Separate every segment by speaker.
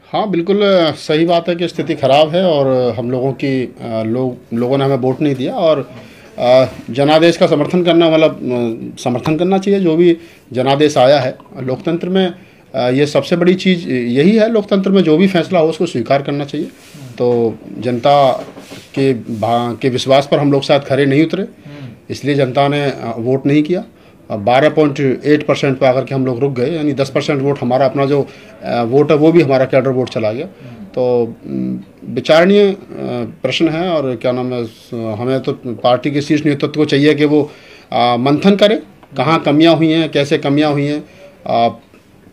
Speaker 1: हाँ बिल्कुल सही बात है कि स्थिति ख़राब है और हम लोगों की लोगों ने हमें वोट नहीं दिया और जनादेश का समर्थन करना मतलब समर्थन करना चाहिए। जो भी जनादेश आया है लोकतंत्र में, ये सबसे बड़ी चीज़ यही है। लोकतंत्र में जो भी फैसला हो उसको स्वीकार करना चाहिए। तो जनता के विश्वास पर हम लोग शायद खरे नहीं उतरे, इसलिए जनता ने वोट नहीं किया। 12.8% पर आकर के हम लोग रुक गए, यानी 10% वोट हमारा अपना जो वोट है वो भी हमारा कैडर वोट चला गया। तो विचारणीय प्रश्न है और क्या नाम है, हमें तो पार्टी के शीर्ष नेतृत्व को चाहिए कि वो मंथन करे कहाँ कमियां हुई हैं, कैसे कमियां हुई हैं,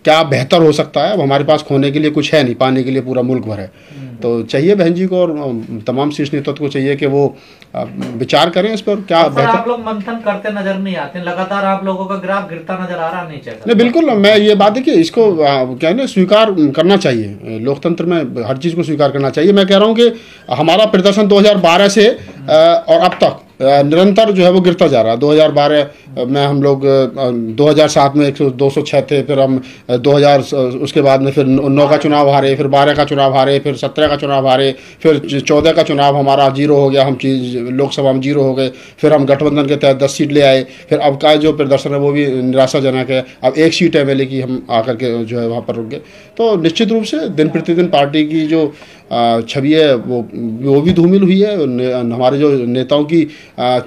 Speaker 1: क्या बेहतर हो सकता है। अब हमारे पास खोने के लिए कुछ है नहीं, पाने के लिए पूरा मुल्क भर है। तो चाहिए बहन जी को और तमाम शीर्ष नेतृत्व को चाहिए कि वो विचार करें इस पर क्या बेहतर।
Speaker 2: आप लोग मंथन करते नजर नहीं आते, लगातार आप लोगों का ग्राफ गिरता नजर आ रहा, नहीं चाहिए।
Speaker 1: नहीं बिल्कुल, मैं ये बात है कि इसको क्या है ना, स्वीकार करना चाहिए। लोकतंत्र में हर चीज़ को स्वीकार करना चाहिए। मैं कह रहा हूँ कि हमारा प्रदर्शन 2012 से और अब तक निरंतर जो है वो गिरता जा रहा है। 2012 में हम लोग 2007 में 206 थे, फिर हम 2000 उसके बाद में फिर 9 का चुनाव हारे, फिर 12 का चुनाव हारे, फिर 17 का चुनाव हारे, फिर 14 का चुनाव हमारा 0 हो गया, हम लोकसभा में 0 हो गए। फिर हम गठबंधन के तहत 10 सीट ले आए। फिर अब का जो प्रदर्शन है वो भी निराशाजनक है। अब 1 सीट MLA की हम आकर के जो है वहाँ पर रुक गए। तो निश्चित रूप से दिन प्रतिदिन पार्टी की जो छवि है वो भी धूमिल हुई है। हमारे जो नेताओं की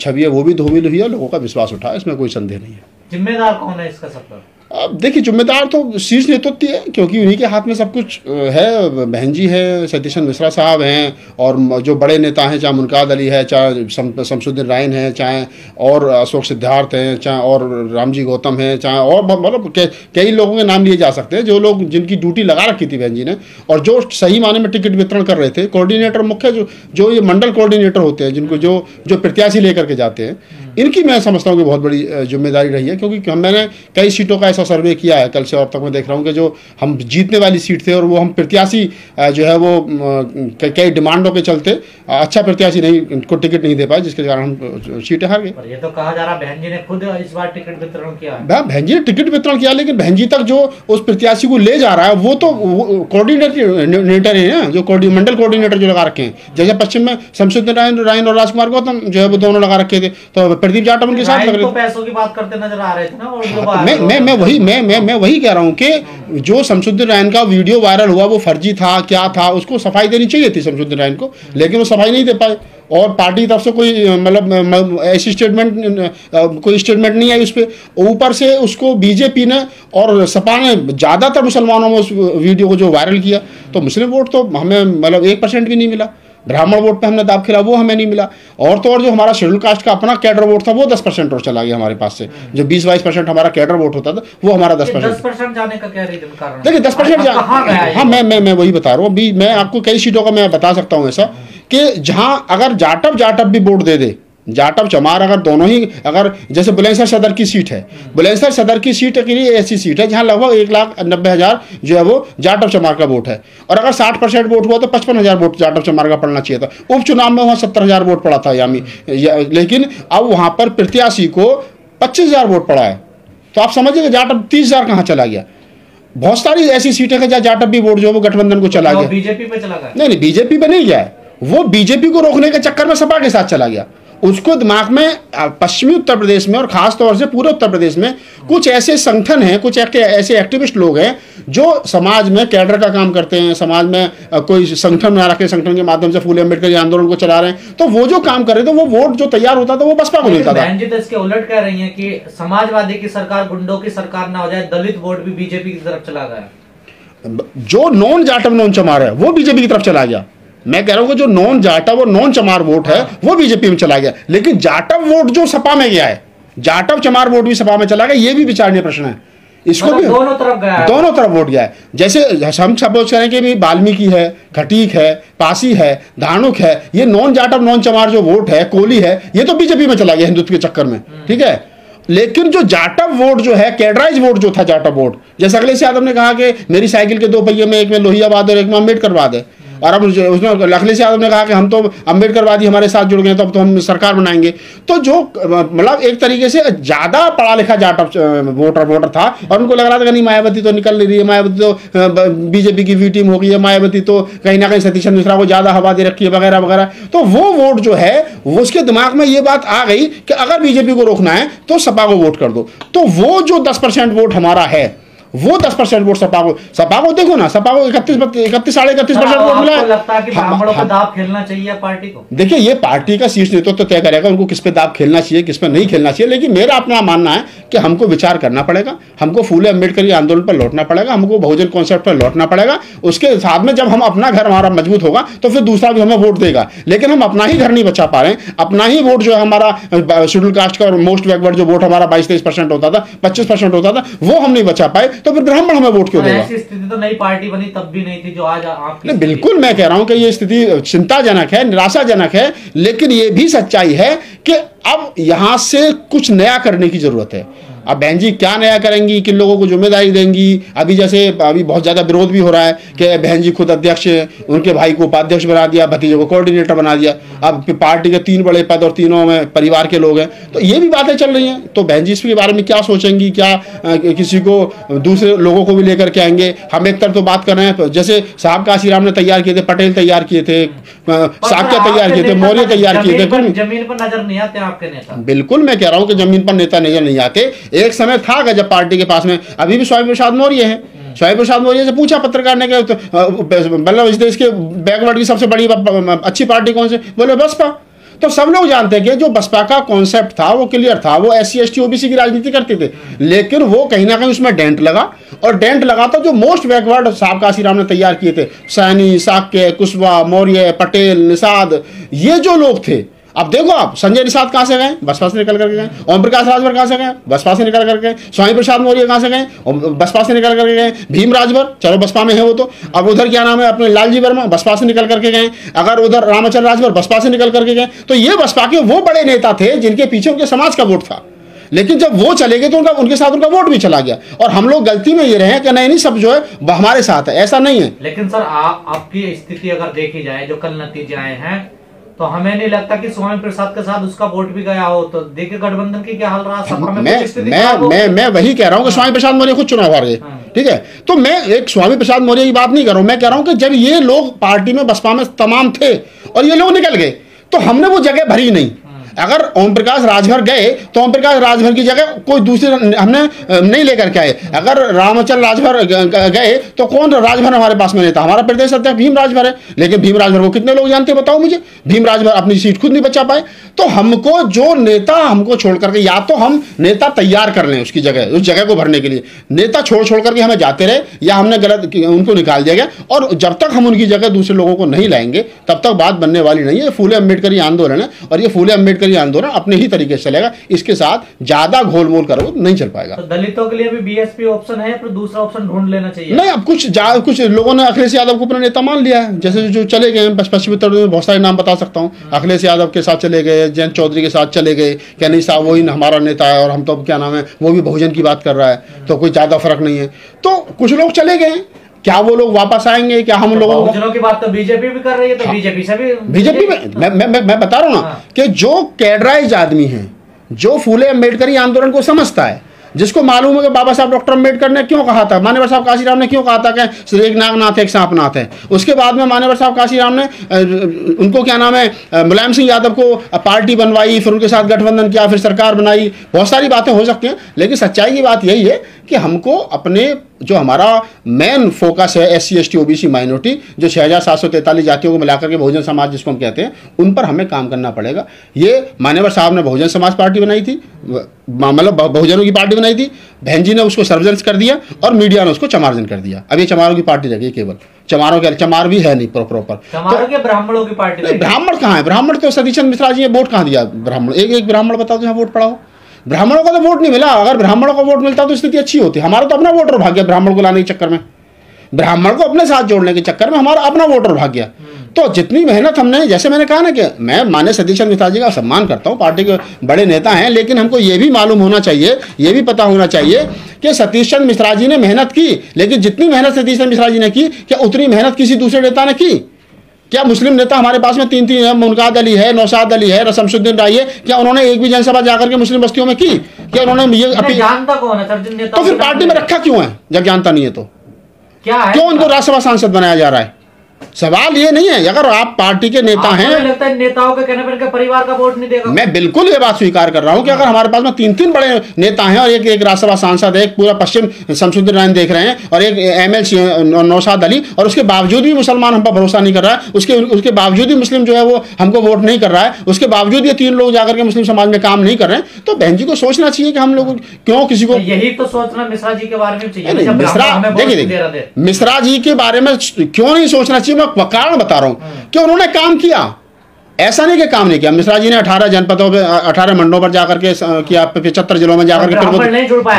Speaker 1: छवि है वो भी धूमिल हुई है। लोगों का विश्वास उठा है, इसमें कोई संदेह नहीं है।
Speaker 2: जिम्मेदार कौन है इसका सब पर?
Speaker 1: अब देखिए, जिम्मेदार तो शीर्ष नेतृत्व है, क्योंकि उन्हीं के हाथ में सब कुछ है। बहन जी है, सतीश मिश्रा साहब हैं, और जो बड़े नेता हैं, चाहे मुनकाद अली है, चाहे शमसुद्दीन रायन है, चाहे और अशोक सिद्धार्थ हैं, चाहे और रामजी गौतम हैं, चाहे और मतलब कई लोगों के नाम लिए जा सकते हैं जो लोग जिनकी ड्यूटी लगा रखी थी बहन जी ने, और जो सही माने में टिकट वितरण कर रहे थे। कोऑर्डिनेटर मुख्य जो ये मंडल कोऑर्डिनेटर होते हैं, जिनको जो प्रत्याशी लेकर के जाते हैं, इनकी मैं समझता हूँ कि बहुत बड़ी जिम्मेदारी रही है। क्योंकि मैंने कई सीटों का ऐसा सर्वे किया है, कल से और तक मैं देख रहा हूँ कि जो हम जीतने वाली सीट थे और वो हम प्रत्याशी जो है वो कई डिमांडों के चलते अच्छा प्रत्याशी नहीं को टिकट नहीं दे पाए, जिसके कारण हम सीटें हार गए।
Speaker 2: ये तो कहा जा रहा बहन जी ने खुद इस बार टिकट वितरण किया।
Speaker 1: बहन जी ने टिकट वितरण किया, लेकिन बहन जी तक जो उस प्रत्याशी को ले जा रहा है वो तो कोऑर्डिनेटर है ना, जो मंडल कोऑर्डिनेटर जो लगा रखे हैं। जैसे पश्चिम में शमसुद्दीन रायन और राजकुमार गौतम जो है वो दोनों लगा रखे थे, तो प्रदीप जाटव उनके साथ लग रहे थे।
Speaker 2: पैसों की बात करते नजर आ रहे थे ना।
Speaker 1: मैं वही कह रहा हूँ कि जो शमसुद्दीन रायन का वीडियो वायरल हुआ वो फर्जी था, क्या था, उसको सफाई देनी चाहिए थी शमसुद्दीन रायन को, लेकिन वो सफाई नहीं दे पाए। और पार्टी की तरफ से कोई मतलब ऐसी कोई स्टेटमेंट नहीं आई उस पर। ऊपर से उसको बीजेपी ने और सपा ने ज़्यादातर मुसलमानों में उस वीडियो को जो वायरल किया, तो मुस्लिम वोट तो हमें मतलब 1% भी नहीं मिला। ब्राह्मण वोट पे हमने दाब खेला, वो हमें नहीं मिला। और तो और जो हमारा शेड्यूल कास्ट का अपना कैडर वोट था वो 10% और चला गया हमारे पास से। जो 20-22% हमारा कैडर वोट होता था वो हमारा 10%
Speaker 2: जाने का क्या रीजन कारण?
Speaker 1: देखिए 10% हाँ, मैं वही बता रहा हूँ। मैं आपको कई सीटों का मैं बता सकता हूँ ऐसा कि जहां अगर जाटव भी वोट दे दे, जाटव चमार अगर दोनों ही, अगर जैसे बुलंदशहर सदर की सीट है, बुलंदशहर सदर की सीट के लिए ऐसी सीट है जहां लगभग 1,90,000 जो है वो जाटव चमार का वोट है, और अगर 60% वोट हुआ तो 55,000 वोट जाटव चमार का पड़ना चाहिए था। उपचुनाव में वहां 70,000 वोट पड़ा था लेकिन अब वहां पर प्रत्याशी को 25,000 वोट पड़ा है। तो आप समझिए जाटव 30,000 कहाँ चला गया। बहुत सारी ऐसी सीटें हैं जहाँ जाटव भी वोट जो है वो गठबंधन को चला गया,
Speaker 2: बीजेपी पे चला गया।
Speaker 1: नहीं बीजेपी पे नहीं गया है, वो बीजेपी को रोकने के चक्कर में सपा के साथ चला गया। उसको दिमाग में पश्चिमी उत्तर प्रदेश में और खास तौर से पूरे उत्तर प्रदेश में कुछ ऐसे संगठन हैं, कुछ ऐसे एक्टिविस्ट लोग हैं जो समाज में कैडर का काम करते हैं, समाज में कोई संगठन बना रखे, संगठन के माध्यम से फूले अम्बेडकर आंदोलन को चला रहे हैं। तो वो जो काम कर रहे थे, वो वोट जो तैयार होता था वो बसपा को मिलता था।
Speaker 2: बहन जी तो इसके उलट कह रही है कि समाजवादी की सरकार गुंडों की सरकार ना हो जाए, दलित वोट भी बीजेपी की तरफ चला गया।
Speaker 1: जो नॉन जाटव नॉन चमार है वो बीजेपी की तरफ चला गया। मैं कह रहा हूं कि जो नॉन जाटव और नॉन चमार वोट है वो बीजेपी में चला गया, लेकिन जाटव वोट जो सपा में गया है, जाटव चमार वोट भी सपा में चला गया। ये भी विचारणीय प्रश्न है। इसको भी
Speaker 2: दोनों तरफ
Speaker 1: वोट गया है। जैसे हम सपोज करें कि वाल्मीकि है, खटीक है, पासी है, धानुक है, ये नॉन जाटव नॉन चमार जो वोट है, कोली है, ये तो बीजेपी में चला गया हिंदुत्व के चक्कर में, ठीक है। लेकिन जो जाटव वोट जो है, कैडराइज वोट जो था जाटव वोट, जैसे अखिलेश यादव ने कहा कि मेरी साइकिल के 2 पहिए में एक में लोहियाबाद और एक में अम्बेडकरबाद है, और अब उसने अखिलेश यादव ने कहा कि हम तो अम्बेडकरवादी हमारे साथ जुड़ गए तो अब तो हम सरकार बनाएंगे। तो जो मतलब एक तरीके से ज़्यादा पढ़ा लिखा जाट वोटर था और उनको लग रहा था कि नहीं मायावती तो निकल नहीं रही है, मायावती तो बीजेपी की वी टीम हो गई है, मायावती तो कहीं ना कहीं सतीश चंद्र मिश्रा को ज़्यादा हवा दे रखी है वगैरह वगैरह। तो वो वोट जो है वो उसके दिमाग में ये बात आ गई कि अगर बीजेपी को रोकना है तो सपा को वोट कर दो। तो वो जो 10% वोट हमारा है वो 10% वोट सपा को देखो ना, सपा को 31-31.5% वोट मिला है।
Speaker 2: लगता है कि ब्राह्मणों पे दाव खेलना चाहिए पार्टी को।
Speaker 1: देखिए ये पार्टी का शीर्ष नेतृत्व तो तय करेगा उनको किस पे दाव खेलना चाहिए किस पे नहीं खेलना चाहिए, लेकिन मेरा अपना मानना है कि हमको विचार करना पड़ेगा, हमको फूले अम्बेडकर आंदोलन पर लौटना पड़ेगा, हमको बहुजन कॉन्सेप्ट पर लौटना पड़ेगा। उसके साथ में जब हम अपना घर हमारा मजबूत होगा तो फिर दूसरा भी हमें वोट देगा, लेकिन हम अपना ही घर नहीं बचा पा रहे हैं। अपना ही वोट जो है हमारा शेड्यूल कास्ट का और मोस्ट बैकवर्ड जो वोट हमारा 22-23% होता था, 25% होता था, वो हम नहीं बचा पाए, तो फिर ब्राह्मण हमें वोट क्यों देगा?
Speaker 2: ऐसी स्थिति तो नई पार्टी बनी तब भी नहीं थी जो आज आपकी।
Speaker 1: नहीं, बिल्कुल मैं कह रहा हूं कि ये स्थिति चिंताजनक है, निराशाजनक है, लेकिन ये भी सच्चाई है कि अब यहां से कुछ नया करने की जरूरत है। अब बहन जी क्या नया करेंगी, किन लोगों को जिम्मेदारी देंगी? अभी जैसे अभी बहुत ज़्यादा विरोध भी हो रहा है कि बहन जी खुद अध्यक्ष, उनके भाई को उपाध्यक्ष बना दिया, भतीजे को कोऑर्डिनेटर बना दिया। अब पार्टी के 3 बड़े पद और तीनों में परिवार के लोग हैं, तो ये भी बातें चल रही हैं। तो बहन जी इसके बारे में क्या सोचेंगी, क्या किसी को दूसरे लोगों को भी लेकर के आएंगे? हम एक तरफ तो बात कर रहे हैं, जैसे साहब काशीराम ने तैयार किए थे, पटेल तैयार किए थे, साक्य तैयार किए थे, मौर्य तैयार किए थे।
Speaker 2: जमीन पर नजर नहीं आते आपके नेता?
Speaker 1: बिल्कुल मैं कह रहा हूं कि जमीन पर नेता नजर नहीं आते। एक समय था कि जब पार्टी के पास में अभी भी स्वामी प्रसाद मौर्य है, स्वामी प्रसाद मौर्य से पूछा पत्रकार ने कि मतलब इस देश के बैकवर्ड की सबसे बड़ी अच्छी पार्टी कौन सी? बोले बसपा। तो सब लोग जानते हैं कि जो बसपा का कॉन्सेप्ट था वो क्लियर था, वो SC ST OBC की राजनीति करते थे, लेकिन वो कहीं ना कहीं उसमें डेंट लगा, और डेंट लगा तो जो मोस्ट बैकवर्ड साहब काशीराम ने तैयार किए थे, सैनी, साक्य, कुशवाहा, मौर्य, पटेल, निषाद, ये जो लोग थे। अब देखो आप संजय निषाद कहां से गए? बसपा से निकल करके गए। ओम प्रकाश राजभर कहां से गए? बसपा से निकल करके गए। स्वामी प्रसाद मौर्य कहां से गए? बसपा से निकल करके गए। भीम राजभर चलो बसपा में है वो तो। अब उधर क्या नाम है अपने लालजी वर्मा, बसपा से निकल करके गए। अगर उधर रामचंद्र राजभर बसपा से निकल करके गए। तो ये बसपा के वो बड़े नेता थे जिनके पीछे उनके समाज का वोट था, लेकिन जब वो चले गए तो उनके साथ उनका वोट भी चला गया। और हम लोग गलती में ये रहे कि नहीं सब जो है वो हमारे साथ है, ऐसा नहीं है।
Speaker 2: लेकिन सर आपकी स्थिति अगर देखी जाए, जो कल नतीजे आए हैं, तो हमें नहीं लगता कि स्वामी प्रसाद के साथ उसका वोट भी गया हो। तो देखिए गठबंधन की क्या हाल रहा।
Speaker 1: मैं वही कह रहा हूँ कि स्वामी प्रसाद मौर्य खुद चुनाव हार गए, ठीक है। तो मैं एक स्वामी प्रसाद मौर्य की बात नहीं कर रहा हूँ, मैं कह रहा हूँ कि जब ये लोग पार्टी में बसपा में तमाम थे और ये लोग निकल गए तो हमने वो जगह भरी नहीं। अगर ओम प्रकाश राजभर गए तो ओम प्रकाश राजभर की जगह कोई दूसरे हमने नहीं लेकर के आए। अगर रामचंद्र राजभर गए तो कौन राजभर हमारे पास में नहीं था? हमारा प्रदेश अध्यक्ष भीम राजभर है, लेकिन भीम राजभर को कितने लोग जानते हैं बताओ मुझे? भीम राजभर अपनी सीट खुद नहीं बचा पाए। तो हमको जो नेता हमको छोड़ करके, या तो हम नेता तैयार कर लें उसकी जगह, उस जगह को भरने के लिए नेता छोड़ करके हमें जाते रहे, या हमने गलत उनको निकाल दिया गया। और जब तक हम उनकी जगह दूसरे लोगों को नहीं लाएंगे तब तक बात बनने वाली नहीं है। फूले अम्बेडकरी आंदोलन है और ये फूले अम्बेडकरी आंदोलन अपने ही तरीके से चलेगा, इसके साथ ज्यादा घोलमोल करो नहीं चल पाएगा।
Speaker 2: तो दलितों के लिए भी BSP ऑप्शन है, फिर दूसरा ऑप्शन ढूंढ लेना चाहिए।
Speaker 1: नहीं, अब कुछ लोगों ने अखिलेश यादव को अपना नेता मान लिया है, जैसे जो चले गए पश्चिमी उत्तर प्रदेश में बहुत सारे नाम बता सकता हूँ। अखिलेश यादव के साथ चले गए, जयंत चौधरी के साथ चले गए, क्या नहीं साहब वही हमारा नेता है और हम तो क्या नाम है वो भी बहुजन की बात कर रहा है, तो कोई ज्यादा फर्क नहीं है। तो कुछ लोग चले गए, क्या वो लोग वापस आएंगे? क्या हम लोगों
Speaker 2: बहुजनों की बात तो बीजेपी भी कर रही है, तो बीजेपी से भी
Speaker 1: बीजेपी में मैं बता रहा हूँ ना कि जो कैडराइज आदमी है, जो फूले अम्बेडकरी आंदोलन को समझता है, जिसको मालूम है कि बाबा साहब डॉक्टर अम्बेडकर ने क्यों कहा था, मान्यवर साहब काशीराम ने क्यों कहा था कि एक नागनाथ है एक सांपनाथ है। उसके बाद में मान्यवर साहब काशीराम ने उनको क्या नाम है मुलायम सिंह यादव को पार्टी बनवाई, फिर उनके साथ गठबंधन किया, फिर सरकार बनाई। बहुत सारी बातें हो सकती हैं, लेकिन सच्चाई की बात यही है कि हमको अपने जो हमारा मेन फोकस है SC ST OBC माइनॉरिटी, जो 6743 जातियों को मिलाकर के बहुजन समाज जिसको हम कहते हैं, उन पर हमें काम करना पड़ेगा। ये मान्यवर साहब ने बहुजन समाज पार्टी बनाई थी, मतलब बहुजनों की पार्टी बनाई थी, बहन जी ने उसको सर्वजन कर दिया और मीडिया ने उसको चमारजन कर दिया। अब ये चमारों की पार्टी रह गई, केवल चमार भी है नहीं प्रॉपर।
Speaker 2: तो ब्राह्मणों की पार्टी,
Speaker 1: ब्राह्मण कहाँ है? ब्राह्मण तो सतीश चंद्र मिश्रा जी ने वोट कहाँ दिया? ब्राह्मण एक ब्राह्मण बताओ तो वोट पड़ा हो? ब्राह्मणों को तो वोट नहीं मिला। अगर ब्राह्मणों को वोट मिलता तो स्थिति अच्छी होती। हमारा तो अपना वोटर भाग गया ब्राह्मण को लाने के चक्कर में, ब्राह्मण को अपने साथ जोड़ने के चक्कर में हमारा अपना वोटर भाग गया। तो जितनी मेहनत हमने, जैसे मैंने कहा ना कि मैं माननीय सतीश चंद्र मिश्रा जी का सम्मान करता हूँ, पार्टी के बड़े नेता हैं, लेकिन हमको ये भी मालूम होना चाहिए, ये भी पता होना चाहिए कि सतीश चंद्र मिश्रा जी ने मेहनत की, लेकिन जितनी मेहनत सतीश चंद्र मिश्रा जी ने की, क्या उतनी मेहनत किसी दूसरे नेता ने की? क्या मुस्लिम नेता हमारे पास में 3-3 है? मुनकाद अली है, नौशाद अली है, शमसुद्दीन राय है। क्या उन्होंने एक भी जनसभा जाकर के मुस्लिम बस्तियों में की? क्या उन्होंने ये
Speaker 2: जानता कौन है सर जिन नेताओं?
Speaker 1: तो फिर पार्टी में रखा क्यों है जब जानता नहीं है? तो
Speaker 2: क्या है,
Speaker 1: क्यों उनको राज्यसभा सांसद बनाया जा रहा है? सवाल ये नहीं है। अगर आप पार्टी के नेता हैं,
Speaker 2: लगता है नेताओं के कहने पर इनके परिवार का वोट नहीं देगा।
Speaker 1: मैं बिल्कुल ये बात स्वीकार कर रहा हूं कि अगर हमारे पास में 3-3 बड़े नेता हैं और एक राज्यसभा सांसद है, एक पूरा पश्चिम शमसुद्दीन राय देख रहे हैं, और एक एमएलसी नौशाद अली, और उसके बावजूद भी मुसलमान हम पर भरोसा नहीं कर रहा है, उसके बावजूद भी मुस्लिम जो है वो हमको वोट नहीं कर रहा है, उसके बावजूद ये 3 लोग जाकर के मुस्लिम समाज में काम नहीं कर रहे हैं, तो बहन जी को सोचना चाहिए कि हम लोग क्यों किसी को।
Speaker 2: यही तो सोचना मिश्रा जी के बारे में चाहिए।
Speaker 1: देखिए मिश्रा जी के बारे में क्यों नहीं सोचना चाहिए, मैं कारण बता रहा हूं कि उन्होंने काम किया। ऐसा नहीं कि काम नहीं किया। मिश्रा जी ने 18 जनपदों पे 18 मंडलों पर जाकर के किया, 75 जिलों में जाकर के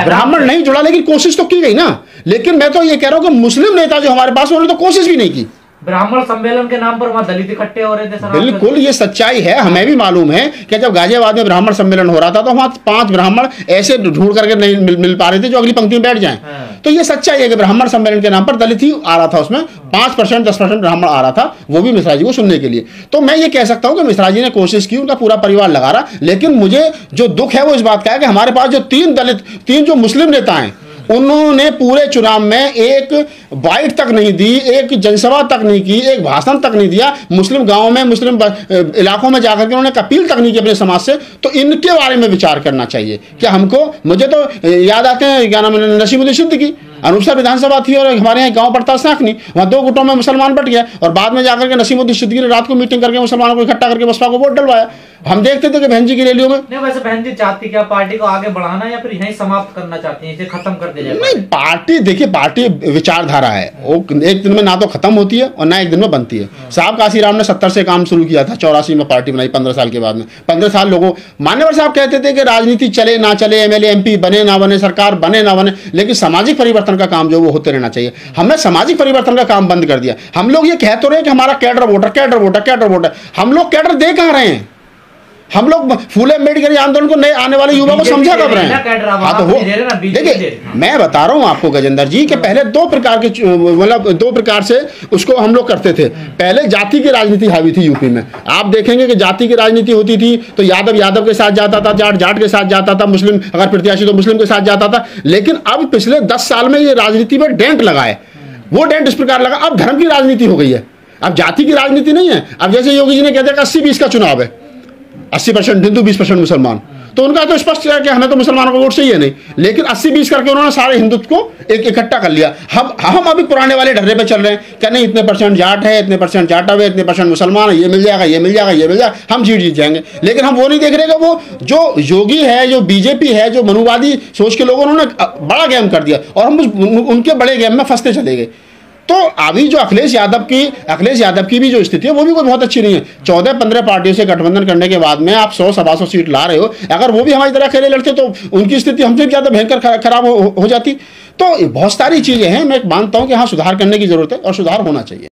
Speaker 1: ब्राह्मण नहीं जुड़ा, लेकिन कोशिश तो की गई ना। लेकिन मैं तो ये कह रहा हूं कि मुस्लिम नेता जो हमारे पास, उन्होंने तो कोशिश भी नहीं की।
Speaker 2: ब्राह्मण सम्मेलन के नाम पर वहां दलित इकट्ठे हो रहे थे।
Speaker 1: बिल्कुल ये सच्चाई है। हमें भी मालूम है कि जब गाजियाबाद में ब्राह्मण सम्मेलन हो रहा था तो वहां 5 ब्राह्मण ऐसे ढूंढ करके नहीं मिल पा रहे थे जो अगली पंक्ति में बैठ जाएं। तो ये सच्चाई है कि ब्राह्मण सम्मेलन के नाम पर दलित ही आ रहा था, उसमें 5% 10% ब्राह्मण आ रहा था, वो भी मिश्रा जी को सुनने के लिए। तो मैं ये कह सकता हूं कि मिश्रा जी ने कोशिश की, उनका पूरा परिवार लगा रहा। लेकिन मुझे जो दुख है वो इस बात का है कि हमारे पास जो 3 जो मुस्लिम नेता हैं, उन्होंने पूरे चुनाव में एक बाइट तक नहीं दी, एक जनसभा तक नहीं की, एक भाषण तक नहीं दिया। मुस्लिम गांवों में, मुस्लिम इलाकों में जाकर के उन्होंने अपील तक नहीं की अपने समाज से। तो इनके बारे में विचार करना चाहिए कि हमको, मुझे तो याद आते हैं क्या नाम है, नसीमुद्दीन सिद्दीकी, अनूपसर विधानसभा थी और हमारे यहाँ गांव पड़ता साखनी, वहाँ 2 गुटों में मुसलमान बट गया और बाद में जाकर के नसीमुद्दीन सिद्दीकी ने रात को मीटिंग करके मुसलमानों को इकट्ठा करके बसपा को वोट डलवाया। हम देखते थे कि बहन जी की रैलियों में।
Speaker 2: नहीं, वैसे बहन जी चाहती क्या पार्टी को आगे बढ़ाना या फिर यहीं समाप्त करना चाहती है, इसे खत्म कर दिया जाए?
Speaker 1: नहीं, पार्टी देखिए, पार्टी विचारधारा है, वो एक दिन में ना तो खत्म होती है और ना एक दिन में बनती है। साहब काशीराम ने 70 से काम शुरू किया था, 84 में पार्टी बनाई, 15 साल के बाद में। 15 साल लोगों, मान्यवर साहब कहते थे कि राजनीति चले ना चले, एमएलए एमपी बने ना बने, सरकार बने ना बने, लेकिन सामाजिक परिवर्तन का काम जो वो होते रहना चाहिए। हमने सामाजिक परिवर्तन का काम बंद कर दिया। हम लोग ये कह तो रहे कि हमारा कैडर वोटर, हम लोग कैडर दे कहां रहे हैं? हम लोग फूले अम्बेडकर आंदोलन को नए आने वाले युवा को समझा कब रहे हैं? हाँ तो वो देखिए, मैं बता रहा हूँ आपको गजेंद्र जी कि पहले 2 प्रकार के, मतलब 2 प्रकार से उसको हम लोग करते थे। पहले जाति की राजनीति हावी थी यूपी में। आप देखेंगे कि जाति की राजनीति होती थी तो यादव के साथ जाता था, जाट के साथ जाता था, मुस्लिम अगर प्रत्याशी तो मुस्लिम के साथ जाता था। लेकिन अब पिछले 10 साल में ये राजनीति में डेंट लगा है। वो डेंट इस प्रकार लगा, अब धर्म की राजनीति हो गई है, अब जाति की राजनीति नहीं है। अब जैसे योगी जी ने कहते हैं 80-20 का चुनाव है, 80% हिंदू 20% मुसलमान, तो उनका तो स्पष्ट है कि हमें तो मुसलमानों को वोट चाहिए नहीं। लेकिन 80-20 करके उन्होंने सारे हिंदुत्व को इकट्ठा कर लिया। हम अभी पुराने वाले ढर्रे पे चल रहे हैं, क्या नहीं इतने % जाट है, इतने % जाटव है, इतने % मुसलमान है, ये मिल जाएगा, ये मिल जाएगा, ये मिल जाएगा, हम जीत जाएंगे। लेकिन हम वो नहीं देख रहे कि वो जो योगी है, जो बीजेपी है, जो मनुवादी सोच के लोगों, उन्होंने बड़ा गेम कर दिया और हम उनके बड़े गेम में फंसते चले गए। तो अभी जो अखिलेश यादव की भी जो स्थिति है वो भी कोई बहुत अच्छी नहीं है। 14-15 पार्टियों से गठबंधन करने के बाद में आप 100-125 सीट ला रहे हो। अगर वो भी हमारी तरह अकेले लड़ते तो उनकी स्थिति हमसे भी ज़्यादा भयंकर खराब हो जाती। तो बहुत सारी चीज़ें हैं, मैं मानता हूँ कि हाँ सुधार करने की जरूरत है और सुधार होना चाहिए।